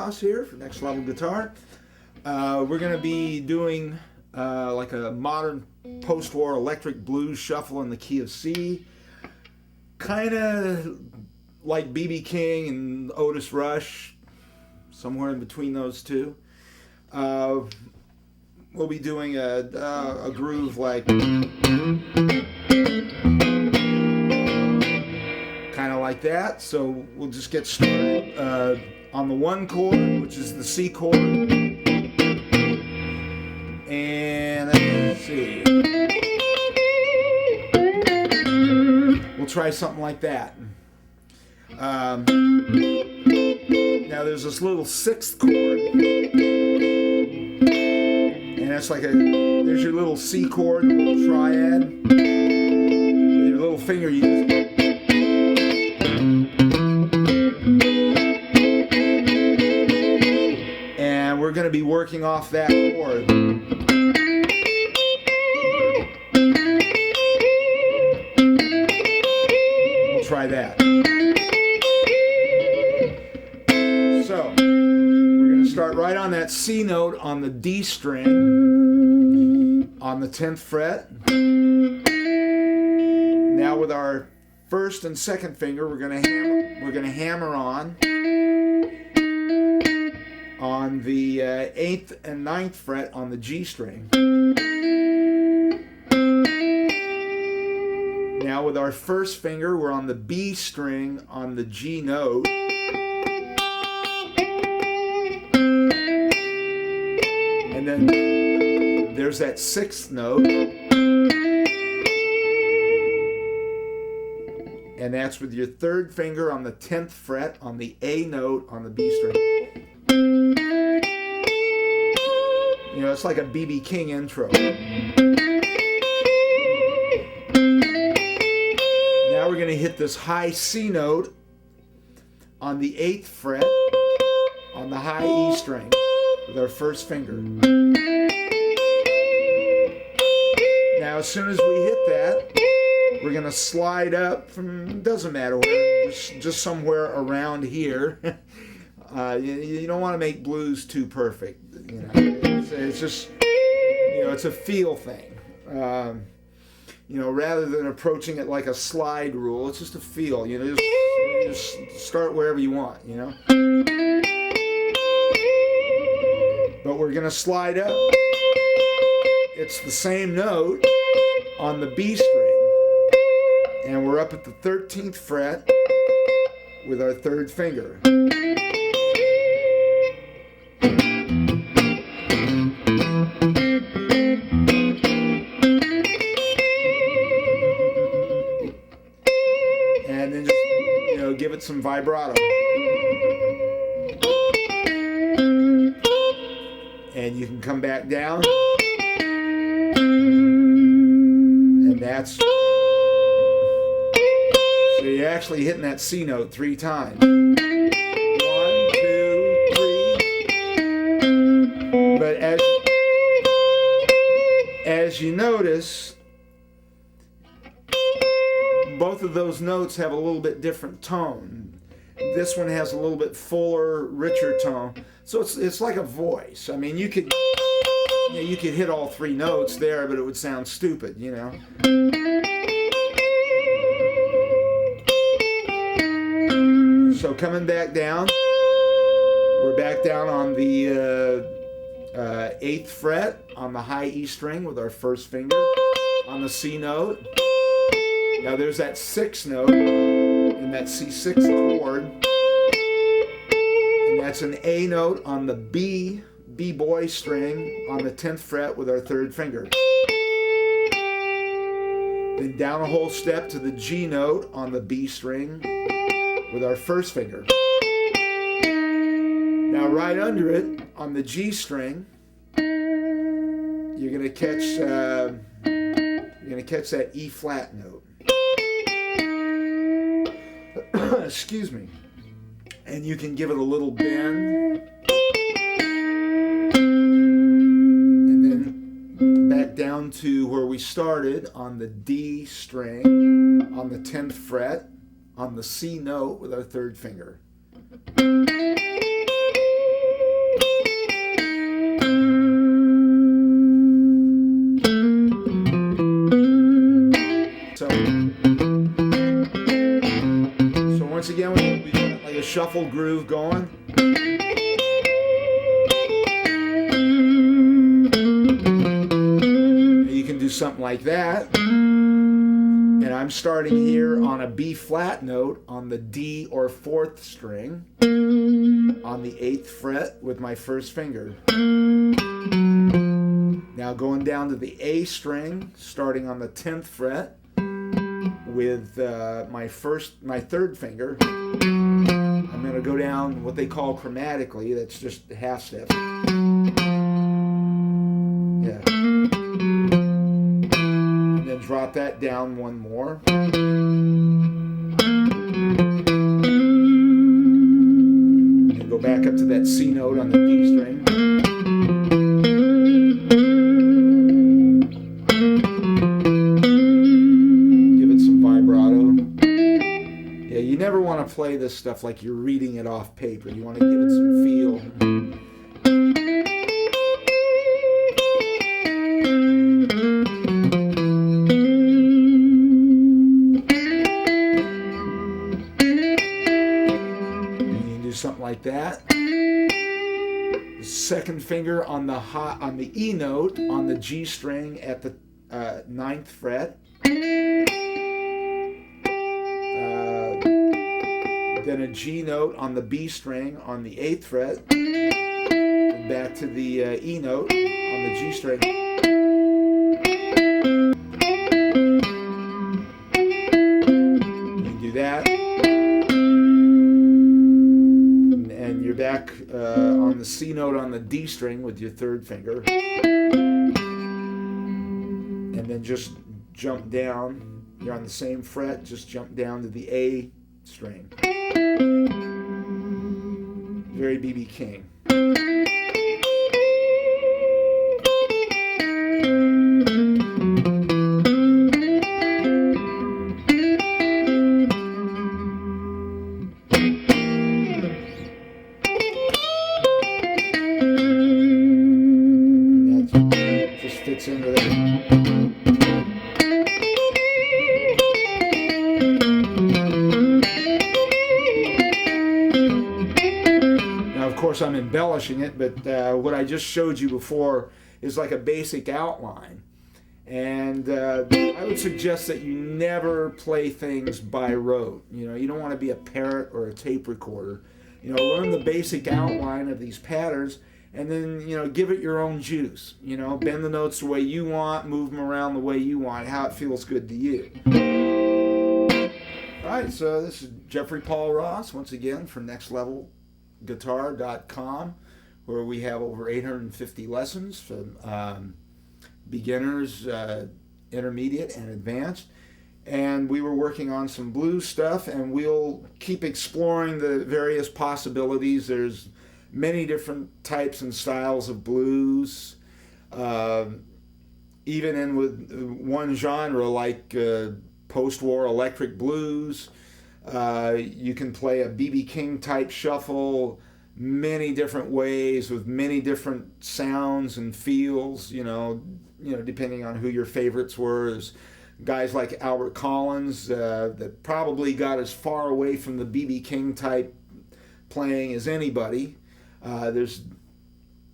Ross here for Next Level Guitar. We're going to be doing like a modern post-war electric blues shuffle in the key of C. Kind of like BB King and Otis Rush, somewhere in between those two. We'll be doing a groove like kind of like that. So we'll just get started on the 1 chord, which is the C chord, and let's see, we'll try something like that. Now there's this little 6th chord, and that's like there's your little C chord, little triad, with your little finger use. And we're going to be working off that chord. We'll try that. So, we're going to start right on that C note on the D string on the 10th fret. Now with our 1st and 2nd finger, we're going to hammer on the 8th and 9th fret on the G string. Now with our 1st finger, we're on the B string on the G note. And then there's that 6th note. And that's with your 3rd finger on the 10th fret on the A note on the B string. You know, it's like a BB King intro. Now we're going to hit this high C note on the 8th fret on the high E string with our 1st finger. Now as soon as we hit that, we're going to slide up from, doesn't matter where, just somewhere around here. You don't want to make blues too perfect. You know, it's just, you know, it's a feel thing. You know, rather than approaching it like a slide rule, it's just a feel. You know, just start wherever you want. You know. But we're going to slide up. It's the same note on the B string, and we're up at the 13th fret with our 3rd finger. And then just, you know, give it some vibrato. And you can come back down. And that's, so you're actually hitting that C note 3 times. 1, 2, 3. But as you notice, both of those notes have a little bit different tone. This one has a little bit fuller, richer tone. So it's like a voice. I mean, you could hit all 3 notes there, but it would sound stupid, you know. So coming back down, we're back down on the 8th fret on the high E string with our 1st finger on the C note. Now there's that 6th note in that C6 chord, and that's an A note on the B-boy string on the 10th fret with our 3rd finger. Then down a whole step to the G note on the B string with our 1st finger. Now right under it on the G string, you're going to catch that E flat note. Excuse me. And you can give it a little bend, and then back down to where we started on the D string on the 10th fret on the C note with our 3rd finger. shuffle groove going. You can do something like that. And I'm starting here on a B flat note on the D or 4th string on the 8th fret with my first finger. Now going down to the A string, starting on the 10th fret with my 3rd finger. I'm going to go down what they call chromatically. That's just a half step. Yeah. And then drop that down one more. And go back up to that C note on the D string. You never want to play this stuff like you're reading it off paper. You want to give it some feel. And you can do something like that. The 2nd finger on the E note on the G string at the 9th fret. Then a G note on the B string on the 8th fret, and back to the E note on the G string. You can do that, and you're back on the C note on the D string with your 3rd finger, and then just jump down. You're on the same fret, just jump down to the A string. Very BB King. That just fits into that. Of course, I'm embellishing it, but what I just showed you before is like a basic outline. And I would suggest that you never play things by rote. You know, you don't want to be a parrot or a tape recorder. You know, learn the basic outline of these patterns, and then, you know, give it your own juice. You know, bend the notes the way you want, move them around the way you want, how it feels good to you. All right, so this is Jeffrey Paul Ross, once again, from nextlevelguitar.com, where we have over 850 lessons from beginners, intermediate, and advanced. And we were working on some blues stuff, and we'll keep exploring the various possibilities. There's many different types and styles of blues, even in with one genre like post-war electric blues. You can play a BB King type shuffle many different ways with many different sounds and feels, you know, depending on who your favorites were. There's guys like Albert Collins that probably got as far away from the BB King type playing as anybody. There's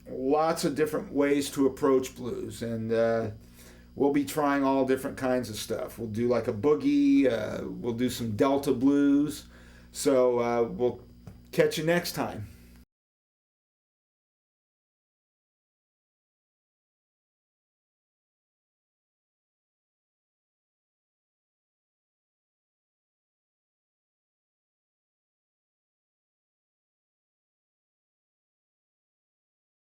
lots of different ways to approach blues, and we'll be trying all different kinds of stuff. We'll do like a boogie, we'll do some Delta blues. So we'll catch you next time.